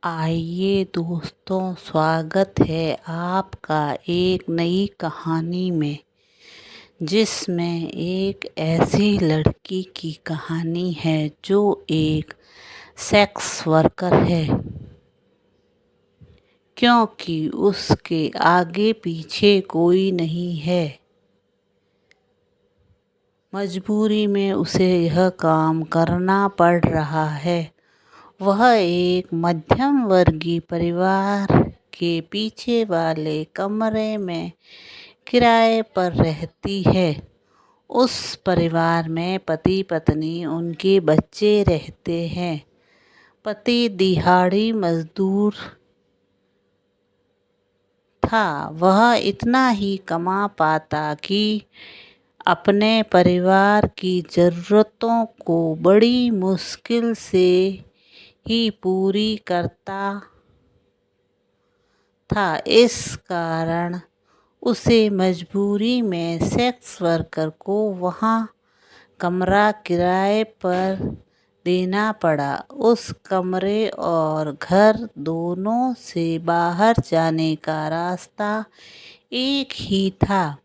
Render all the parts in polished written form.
आइए दोस्तों, स्वागत है आपका एक नई कहानी में, जिसमें एक ऐसी लड़की की कहानी है जो एक सेक्स वर्कर है, क्योंकि उसके आगे पीछे कोई नहीं है। मजबूरी में उसे यह काम करना पड़ रहा है। वह एक मध्यम वर्गीय परिवार के पीछे वाले कमरे में किराए पर रहती है। उस परिवार में पति पत्नी उनके बच्चे रहते हैं। पति दिहाड़ी मजदूर था। वह इतना ही कमा पाता कि अपने परिवार की ज़रूरतों को बड़ी मुश्किल से ही पूरी करता था। इस कारण उसे मजबूरी में सेक्स वर्कर को वहाँ कमरा किराए पर देना पड़ा। उस कमरे और घर दोनों से बाहर जाने का रास्ता एक ही था।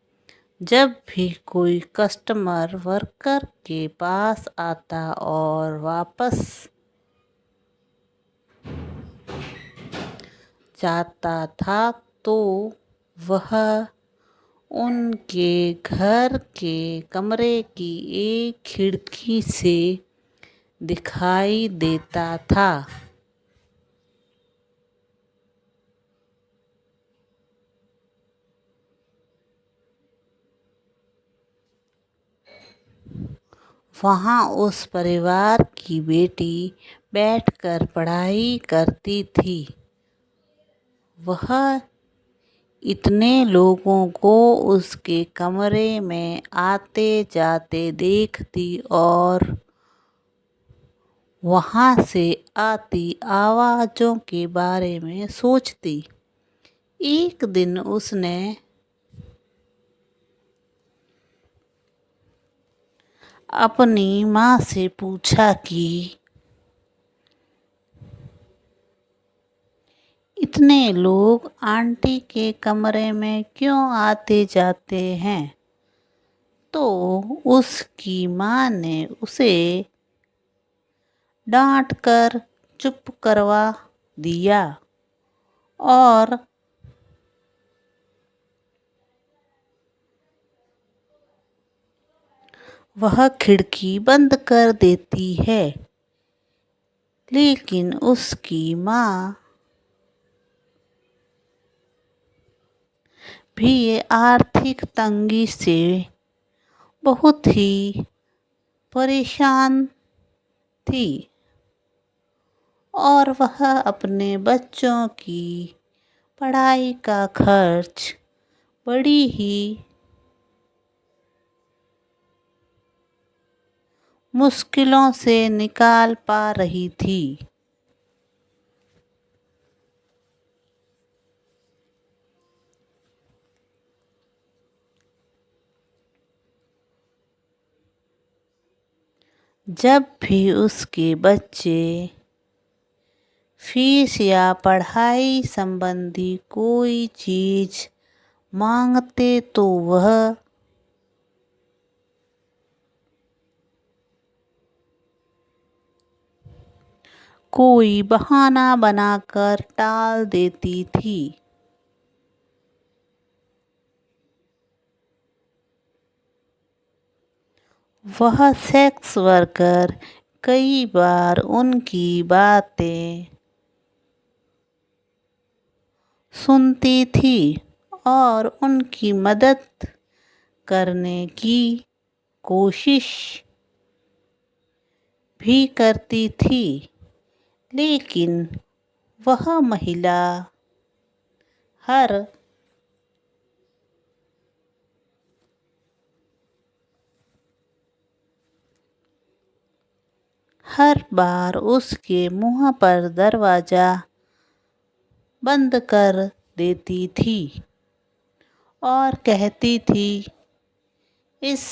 जब भी कोई कस्टमर वर्कर के पास आता और वापस जाता था तो वह उनके घर के कमरे की एक खिड़की से दिखाई देता था। वहाँ उस परिवार की बेटी बैठकर पढ़ाई करती थी। वह इतने लोगों को उसके कमरे में आते जाते देखती और वहाँ से आती आवाज़ों के बारे में सोचती। एक दिन उसने अपनी माँ से पूछा कि इतने लोग आंटी के कमरे में क्यों आते जाते हैं। तो उसकी माँ ने उसे डांट कर चुप करवा दिया और वह खिड़की बंद कर देती है। लेकिन उसकी माँ भी आर्थिक तंगी से बहुत ही परेशान थी और वह अपने बच्चों की पढ़ाई का खर्च बड़ी ही मुश्किलों से निकाल पा रही थी। जब भी उसके बच्चे फीस या पढ़ाई संबंधी कोई चीज़ मांगते तो वह कोई बहाना बनाकर टाल देती थी। वह सेक्स वर्कर कई बार उनकी बातें सुनती थी और उनकी मदद करने की कोशिश भी करती थी। लेकिन वह महिला हर बार उसके मुंह पर दरवाज़ा बंद कर देती थी और कहती थी, इस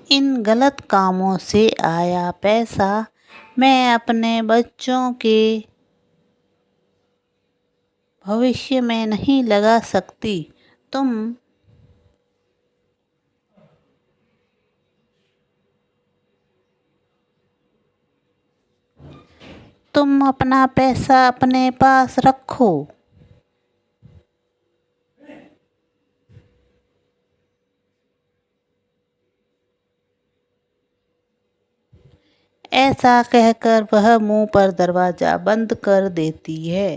इन गलत कामों से आया पैसा मैं अपने बच्चों के भविष्य में नहीं लगा सकती। तुम अपना पैसा अपने पास रखो। ऐसा कहकर वह मुंह पर दरवाजा बंद कर देती है।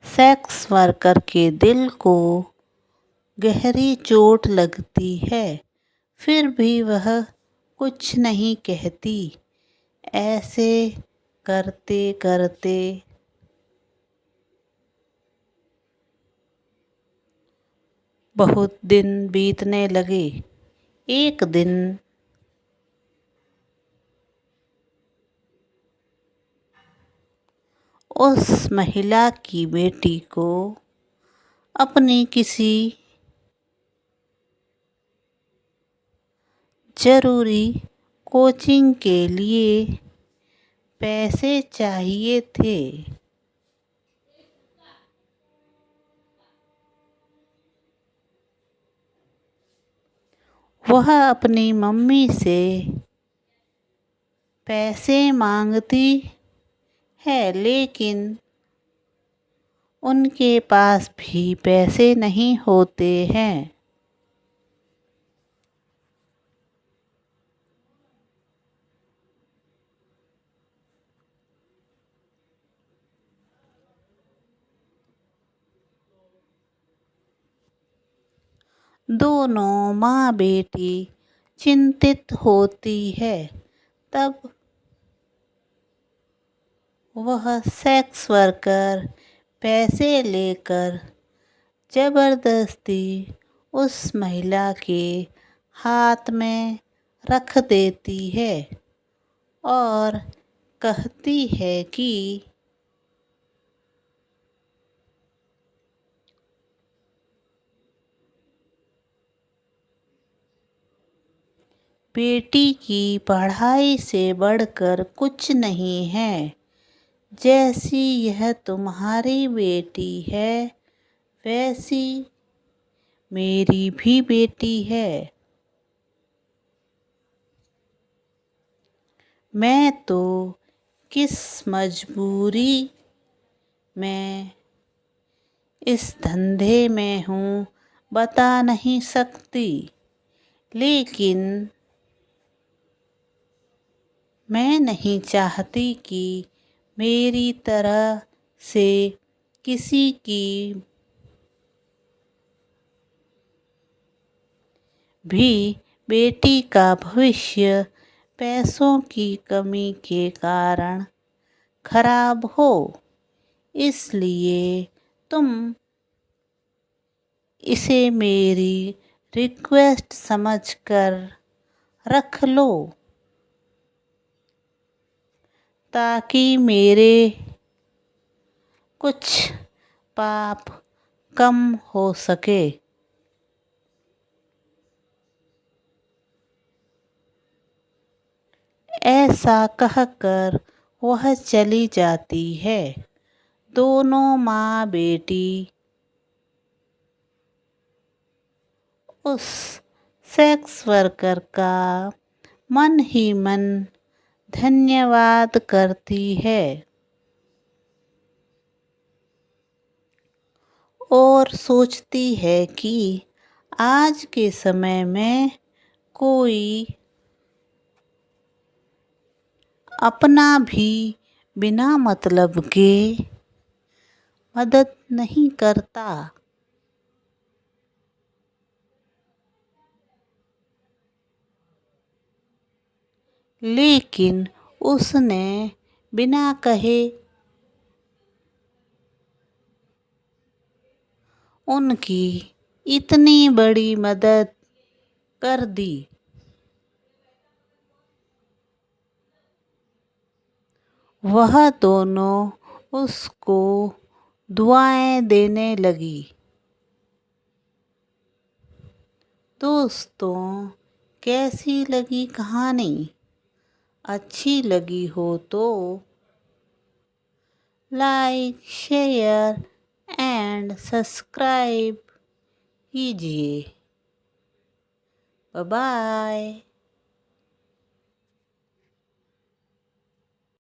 सेक्स वर्कर के दिल को गहरी चोट लगती है, फिर भी वह कुछ नहीं कहती। ऐसे करते करते बहुत दिन बीतने लगे। एक दिन उस महिला की बेटी को अपनी किसी जरूरी कोचिंग के लिए पैसे चाहिए थे। वह अपनी मम्मी से पैसे मांगती है, लेकिन उनके पास भी पैसे नहीं होते हैं। दोनों माँ बेटी चिंतित होती है। तब वह सेक्स वर्कर पैसे लेकर जबरदस्ती उस महिला के हाथ में रख देती है और कहती है कि बेटी की पढ़ाई से बढ़कर कुछ नहीं है। जैसी यह तुम्हारी बेटी है, वैसी मेरी भी बेटी है। मैं तो किस मजबूरी में इस धंधे में हूँ बता नहीं सकती, लेकिन मैं नहीं चाहती कि मेरी तरह से किसी की भी बेटी का भविष्य पैसों की कमी के कारण खराब हो। इसलिए तुम इसे मेरी रिक्वेस्ट समझकर रख लो, ताकि मेरे कुछ पाप कम हो सके। ऐसा कहकर वह चली जाती है। दोनों माँ बेटी उस सेक्स वर्कर का मन ही मन धन्यवाद करती है और सोचती है कि आज के समय में कोई अपना भी बिना मतलब के मदद नहीं करता। लेकिन उसने बिना कहे उनकी इतनी बड़ी मदद कर दी। वह दोनों उसको दुआएं देने लगी। दोस्तों, कैसी लगी कहानी? अच्छी लगी हो तो लाइक, शेयर एंड सब्सक्राइब कीजिए। Bye bye.